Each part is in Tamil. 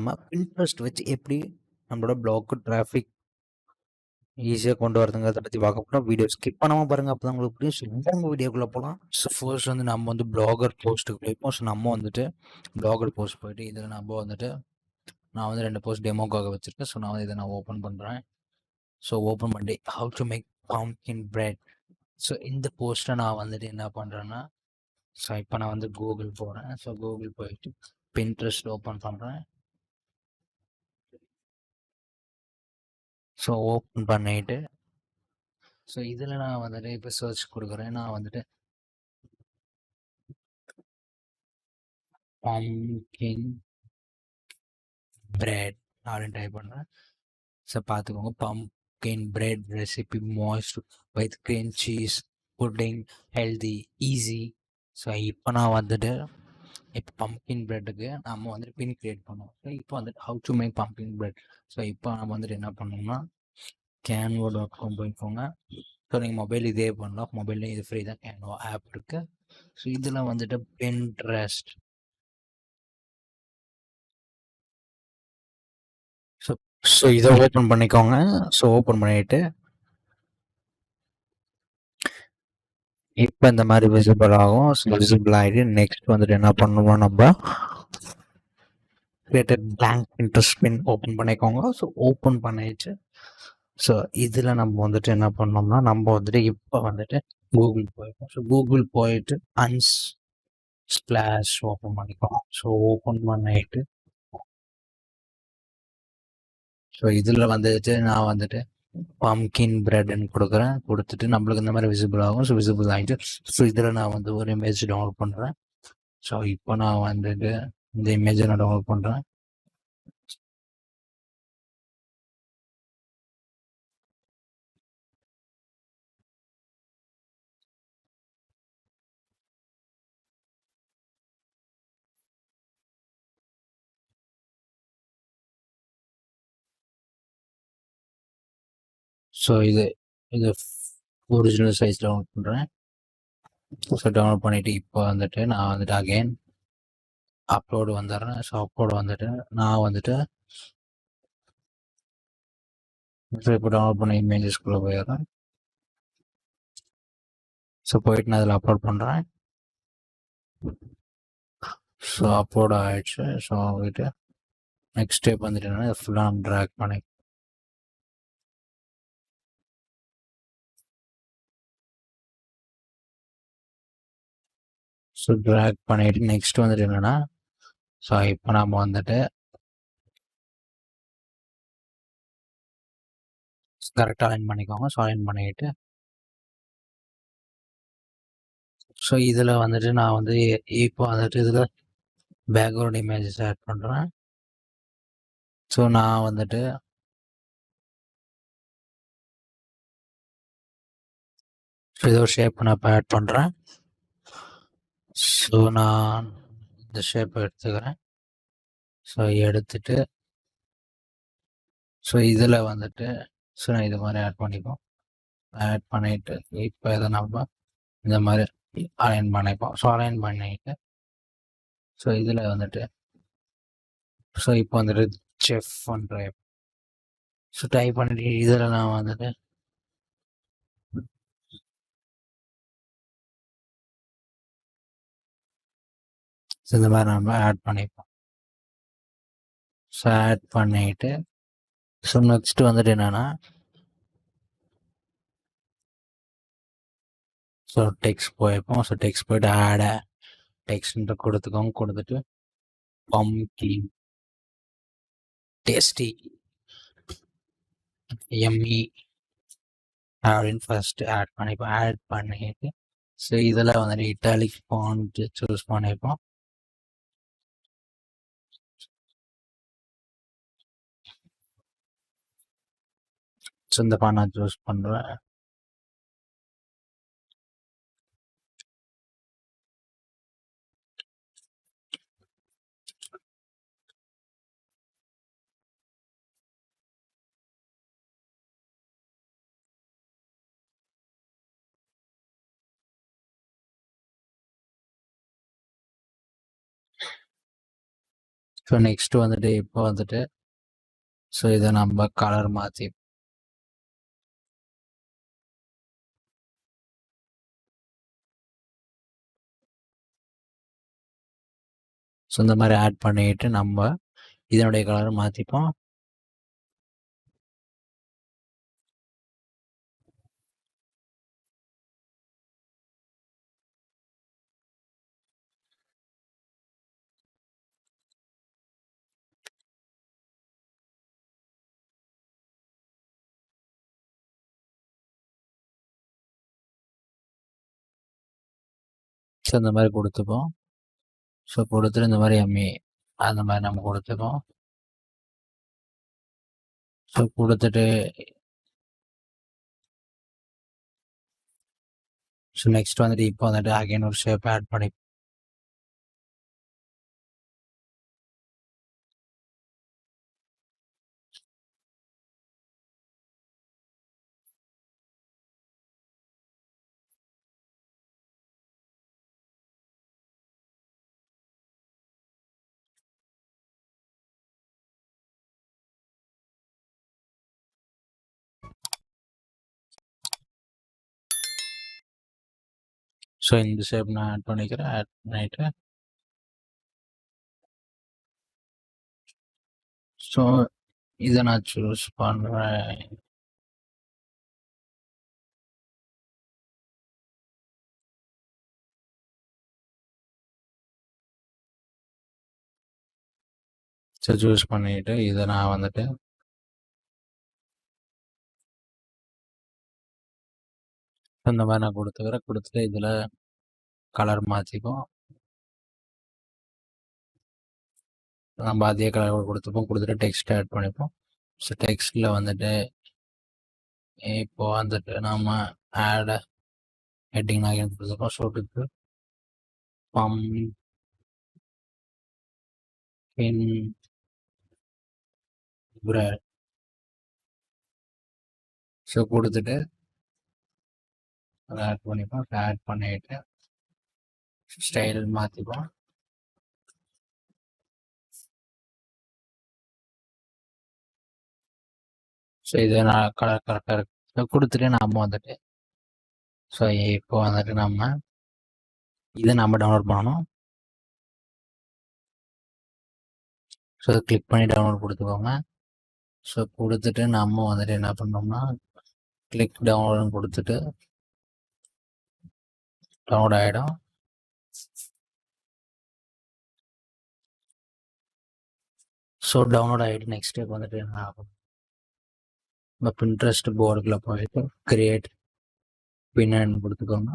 நம்ம பின்ட்ரெஸ்ட் வச்சு எப்படி நம்மளோட பிளாக் டிராஃபிக் ஈஸியாக கொண்டு வரதுங்கிறத பற்றி பார்க்க போகிறோம். வீடியோ ஸ்கிப் பண்ணாமல் பாருங்கள், அப்போ தான் உங்களுக்கு புரியும். ஸோ இந்த வீடியோக்குள்ளே போகலாம். ஸோ ஃபர்ஸ்ட் வந்து நம்ம வந்து பிளாகர் போஸ்ட்டுக்கு போயிருப்போம். ஸோ நம்ம வந்துட்டு பிளாகர் போஸ்ட் போயிட்டு இதில் நம்ம வந்துட்டு நான் வந்து 2 போஸ்ட் டெமோக்காக வச்சுருக்கேன். ஸோ நான் வந்து இதை நான் ஓப்பன் பண்ணுறேன். ஸோ ஓப்பன் பண்ணி how to make pumpkin bread. So இந்த போஸ்ட்டை நான் வந்துட்டு என்ன பண்ணுறேன்னா, ஸோ இப்போ நான் வந்து கூகுள் போகிறேன். ஸோ கூகுள் போயிட்டு பின்ட்ரெஸ்ட் ஓப்பன் பண்ணுறேன். ஸோ ஓப்பன் பண்ணிவிட்டு ஸோ இதில் நான் வந்துட்டு இப்போ சர்ச் கொடுக்குறேன். நான் வந்துட்டு பம்ப்கின் பிரெட் அப்படின்னு டைப் பண்ணுறேன். ஸோ பார்த்துக்கோங்க, pumpkin bread recipe moist with cream cheese pudding healthy easy. So இப்போ நான் வந்துட்டு இப்போ பம்ப்கின் பிரெட்டுக்கு நம்ம வந்துட்டு பின் கிரியேட் பண்ணுவோம். ஸோ இப்போ வந்துட்டு how to make pumpkin bread. So இப்போ நம்ம வந்துட்டு என்ன பண்ணோம்னா canva.com போய்க்கோங்க. ஸோ நீங்கள் மொபைல் இதே பண்ணலாம், மொபைல்லையும் இது ஃப்ரீ தான், கேன்வா ஆப் இருக்குது. ஸோ இதில் வந்துட்டு பின்ட்ரெஸ்ட். ஸோ இதை ஓப்பன் பண்ணிக்கோங்க. ஸோ ஓப்பன் பண்ணிவிட்டு இப்போ இந்த மாதிரி விசிபிள் ஆகும். ஸோ விசிபிள் ஆகிட்டு நெக்ஸ்ட் வந்துட்டு என்ன பண்ணணுமோ நம்ம கிரியேட்டட் பிளாங்க் பின்ட்ரெஸ்ட் பின் ஓப்பன் பண்ணிக்கோங்க. ஸோ ஓப்பன் பண்ணிடுச்சு. ஸோ இதில் நம்ம வந்துட்டு என்ன பண்ணோம்னா நம்ம வந்துட்டு இப்போ வந்துட்டு கூகுள் போயிருக்கோம். ஸோ கூகுள் போயிட்டு ஸ்பிளாஷ் ஓப்பன் பண்ணிக்கோங்க. ஸோ ஓப்பன் பண்ணிட்டு ஸோ இதில் வந்துட்டு நான் வந்துட்டு பம்ப்கின் பிரெட்னு கொடுக்குறேன். கொடுத்துட்டு நம்மளுக்கு இந்த மாதிரி விசிபிள் ஆகும். ஸோ விசிபிள் ஆகிட்டு ஸோ இதில் நான் வந்து ஒரு இமேஜ் டவுன்லோட் பண்ணுறேன். ஸோ இப்போ நான் வந்துட்டு இந்த இமேஜை நான் டவுன்லோட் பண்ணுறேன். ஸோ இது ஒரிஜினல் சைஸ் டவுன்லோட் பண்ணுறேன். ஸோ டவுன்லோட் பண்ணிவிட்டு இப்போ வந்துட்டு நான் வந்துட்டு அகெயின் அப்லோடு வந்துடுறேன். ஸோ அப்லோடு வந்துட்டு நான் வந்துட்டு இப்போ டவுன்லோட் பண்ண இமேஜஸ்குள்ளே போயிடுறேன். ஸோ போயிட்டு நான் அதில் அப்லோட் பண்ணுறேன். ஸோ அப்லோட் ஆகிடுச்சு. ஸோ வந்துட்டு நெக்ஸ்ட் ஸ்டெப் வந்துட்டு என்னென்னா ஃபுல்லாக நம்ம ட்ராக் பண்ணி ஸோ ட்ராக் பண்ணிவிட்டு நெக்ஸ்ட் வந்துட்டு என்னென்னா ஸோ இப்போ நம்ம வந்துட்டு கரெக்டாக அலைன் பண்ணிக்கோங்க. ஸோ அலைன் பண்ணிவிட்டு ஸோ இதில் வந்துட்டு நான் வந்து இப்போ வந்துட்டு இதில் பேக்ரவுண்ட் இமேஜஸ் ஆட் பண்ணுறேன். ஸோ நான் வந்துட்டு ஸோ இதை ஒரு ஷேப் நான் இப்போ ஆட் பண்ணுறேன். ஸோ நான் இந்த ஷேப்பை எடுத்துக்கிறேன். ஸோ எடுத்துட்டு ஸோ இதில் வந்துட்டு ஸோ நான் இது மாதிரி ஆட் பண்ணிப்போம். ஆட் பண்ணிவிட்டு இப்போ இதை நம்ம இந்த மாதிரி அலைன் பண்ணிப்போம். ஸோ அலைன் பண்ணிவிட்டு ஸோ இதில் வந்துட்டு ஸோ இப்போ வந்துட்டு செஃப் டைப் ஸோ டைப் பண்ணிட்டு இதில் நான் வந்துட்டு ஸோ இந்த மாதிரி நம்ம ஆட் பண்ணிப்போம். ஸோ ஆட் பண்ணிவிட்டு ஸோ நெக்ஸ்ட்டு வந்துட்டு என்னென்னா ஸோ டெக்ஸ்ட் போயிருப்போம். ஸோ டெக்ஸ்ட் போய்ட்டு ஆட் டெக்ஸ்ட்ன்ற கொடுத்துக்கோங்க. கொடுத்துட்டு பம்ப்கின் டேஸ்டி எம்மி அப்படின்னு ஃபஸ்ட்டு ஆட் பண்ணிப்போம். ஆட் பண்ணிட்டு ஸோ இதில் வந்துட்டு இட்டாலிக் ஃபாண்ட் சூஸ் பண்ணிப்போம். ஸோ இந்த ஃபாண்ட் நான் சூஸ் பண்ணுறேன். ஸோ நெக்ஸ்ட் வந்துட்டு இப்போ வந்துட்டு ஸோ இதை நம்ம கலர் மாற்றி ஸோ இந்த மாதிரி ஆட் பண்ணிட்டு நம்ம இதனுடைய கலரை மாற்றிப்போம். ஸோ இந்த மாதிரி கொடுத்துப்போம். ஸோ கொடுத்துட்டு இந்த மாதிரி எம்மி அந்த மாதிரி நம்ம கொடுத்துப்போம். ஸோ கொடுத்துட்டு ஸோ நெக்ஸ்ட் வந்துட்டு இப்போ வந்துட்டு அகைன் ஒரு ஷேப் ஆட் பண்ணி ஸோ இந்த ஷேப் நான் ஆட் பண்ணிக்கிறேன். ஆட் பண்ணிட்டு ஸோ இதை நான் சூஸ் பண்ணுறேன். ஸோ சூஸ் பண்ணிட்டு இதை நான் வந்துட்டு இந்த மாதிரி நான் கொடுத்துக்கிறேன். கொடுத்துட்டு இதில் கலர் மாற்றிப்போம். நம்ம அதே கலர் கொடுத்துப்போம். கொடுத்துட்டு டெக்ஸ்ட் ஆட் பண்ணிப்போம். ஸோ டெக்ஸ்ட்டில் வந்துட்டு இப்போ வந்துட்டு நம்ம ஆட் ஹெட்டிங் நான் கொடுத்துருக்கோம். ஷோட்டுக்கு பம்கின் பிரெட் ஸோ கொடுத்துட்டு அதை ஆட் பண்ணிப்போம். ஆட் பண்ணிட்டு ஸ்டைல் மாற்றிப்போம். ஸோ இது நான் கலர் கரெக்டாக இருக்கு. ஸோ கொடுத்துட்டு நம்ம வந்துட்டு ஸோ இப்போ வந்துட்டு நம்ம இதை நம்ம டவுன்லோட் பண்ணணும். ஸோ கிளிக் பண்ணி டவுன்லோட் கொடுத்துக்கோங்க. ஸோ கொடுத்துட்டு நம்ம வந்துட்டு என்ன பண்ணோம்னா கிளிக் டவுன்லோடுன்னு கொடுத்துட்டு டவுன்லோட் ஆகிடும். ஸோ டவுன்லோட் ஆகிட்டு நெக்ஸ்ட் ஸ்டெப் வந்துட்டு என்ன ஆகும், நம்ம பின்ட்ரெஸ்ட் போர்டுக்குள்ளே போயிட்டு கிரியேட் பின்னு கொடுத்துக்கோங்க.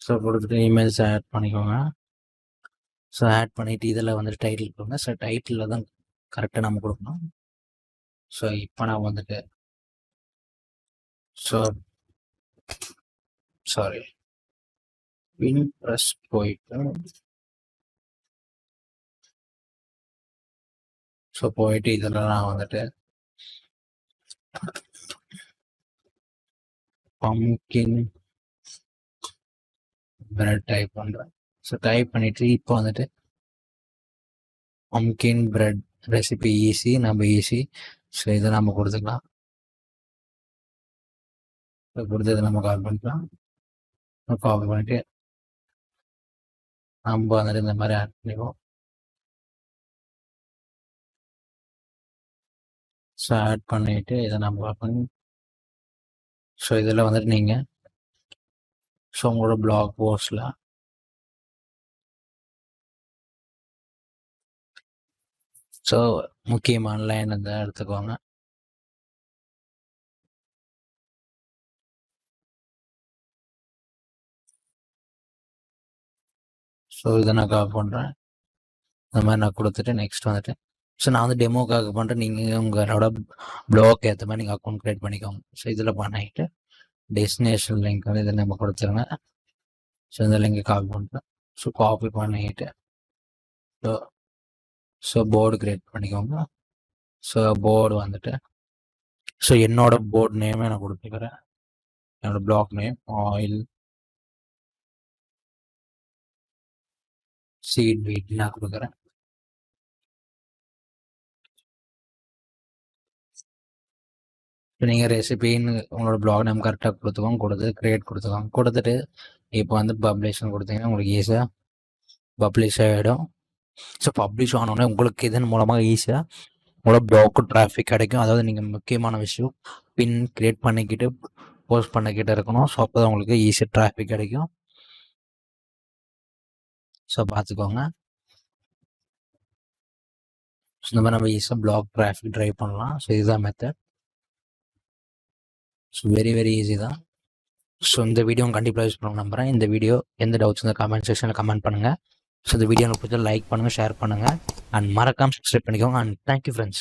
ஸோ கொடுத்துட்டு இமேஜ் ஆட் பண்ணிக்கோங்க. ஸோ ஆட் பண்ணிவிட்டு இதில் வந்துட்டு டைட்டில் கொடுங்க. ஸோ டைட்டிலில் தான் கரெக்டாக நம்ம கொடுக்கணும். ஸோ இப்போ நான் வந்துட்டு ஸோ சாரி பின்ட்ரெஸ்ட் போயிட்டு ஸோ போயிட்டு இதில் நான் வந்துட்டு பம்கின் பிரெட் டைப் பண்ணுறேன். ஸோ டைப் பண்ணிவிட்டு இப்போ வந்துட்டு பம்கின் பிரெட் ரெசிபி ஈஸி நம்ம ஈஸி. ஸோ இதை நம்ம கொடுத்துக்கலாம். ஸோ கொடுத்ததை நம்ம கால் பண்ணிக்கலாம். கால் பண்ணிவிட்டு நம்ம வந்துட்டு இந்த மாதிரி ஆட் பண்ணிக்குவோம். ஸோ ஆட் பண்ணிவிட்டு இதை நம்ம கால் பண்ணி ஸோ இதில் வந்துட்டு நீங்கள் ஸோ உங்களோட பிளாக் போஸ்டில் ஸோ முக்கியமான லைன் இந்த எடுத்துக்கோங்க. ஸோ இதை நான் கால் பண்ணுறேன். இந்த மாதிரி நான் கொடுத்துட்டு நெக்ஸ்ட் வந்துட்டு ஸோ நான் வந்து டெமோக்காக பண்ணுறேன். நீங்கள் உங்களோட ப்ளாக் ஏற்ற மாதிரி நீங்கள் அக்கௌண்ட் க்ரியேட் பண்ணிக்கோங்க. ஸோ இதில் பண்ணிட்டு டெஸ்டினேஷன் லிங்க் வந்து இதை நம்ம கொடுத்துருங்க. ஸோ இந்த லிங்கை கால் பண்ணுறேன். ஸோ காப்பி பண்ணிக்கிட்டு ஸோ போர்டு க்ரியேட் பண்ணிக்கோங்க. ஸோ போர்டு வந்துட்டு ஸோ என்னோட போர்டு நேமே நான் கொடுத்துக்கிறேன். என்னோடய பிளாக் நேம் ஆயில் சீட் வெயிட் நான் கொடுக்குறேன். இப்போ நீங்கள் ரெசிபின்னு உங்களோட ப்ளாக் நேம் கரெக்டாக கொடுத்துக்கோங்க, கொடுத்து க்ரியேட் கொடுத்துக்கோங்க. கொடுத்துட்டு இப்போ வந்து பப்ளிஷ்னு கொடுத்தீங்கன்னா உங்களுக்கு ஈஸியாக பப்ளிஷ் ஆகிடும். ஸோ பப்ளிஷ் ஆனோடனே உங்களுக்கு இதன் மூலமாக ஈஸியாக உங்களோட ப்ளாக்கு டிராஃபிக் கிடைக்கும். அதாவது நீங்கள் முக்கியமான விஷயம் பின் க்ரியேட் பண்ணிக்கிட்டு போஸ்ட் பண்ணிக்கிட்டு இருக்கணும். ஸோ அப்போ தான் உங்களுக்கு ஈஸியாக டிராஃபிக் கிடைக்கும். ஸோ பார்த்துக்கோங்க. ஸோ இந்த மாதிரி நம்ம ஈஸியாக ப்ளாக் டிராஃபிக் ட்ரைவ் பண்ணலாம். ஸோ இதுதான் method. So very very easy தான். ஸோ இந்த வீடியோ கண்டிப்பாக யூஸ் பண்ண நம்புகிறேன். இந்த வீடியோ எந்த டவுட்ஸ் இந்த கமெண்ட் செக்ஷனில் கமெண்ட் பண்ணுங்கள். ஸோ இந்த வீடியோ உங்களுக்கு பிடிச்சா லைக் பண்ணுங்கள், ஷேர் பண்ணுங்கள், அண்ட் மறக்காமல் சப்ஸ்கிரைப் பண்ணிக்கோங்க. And thank you friends.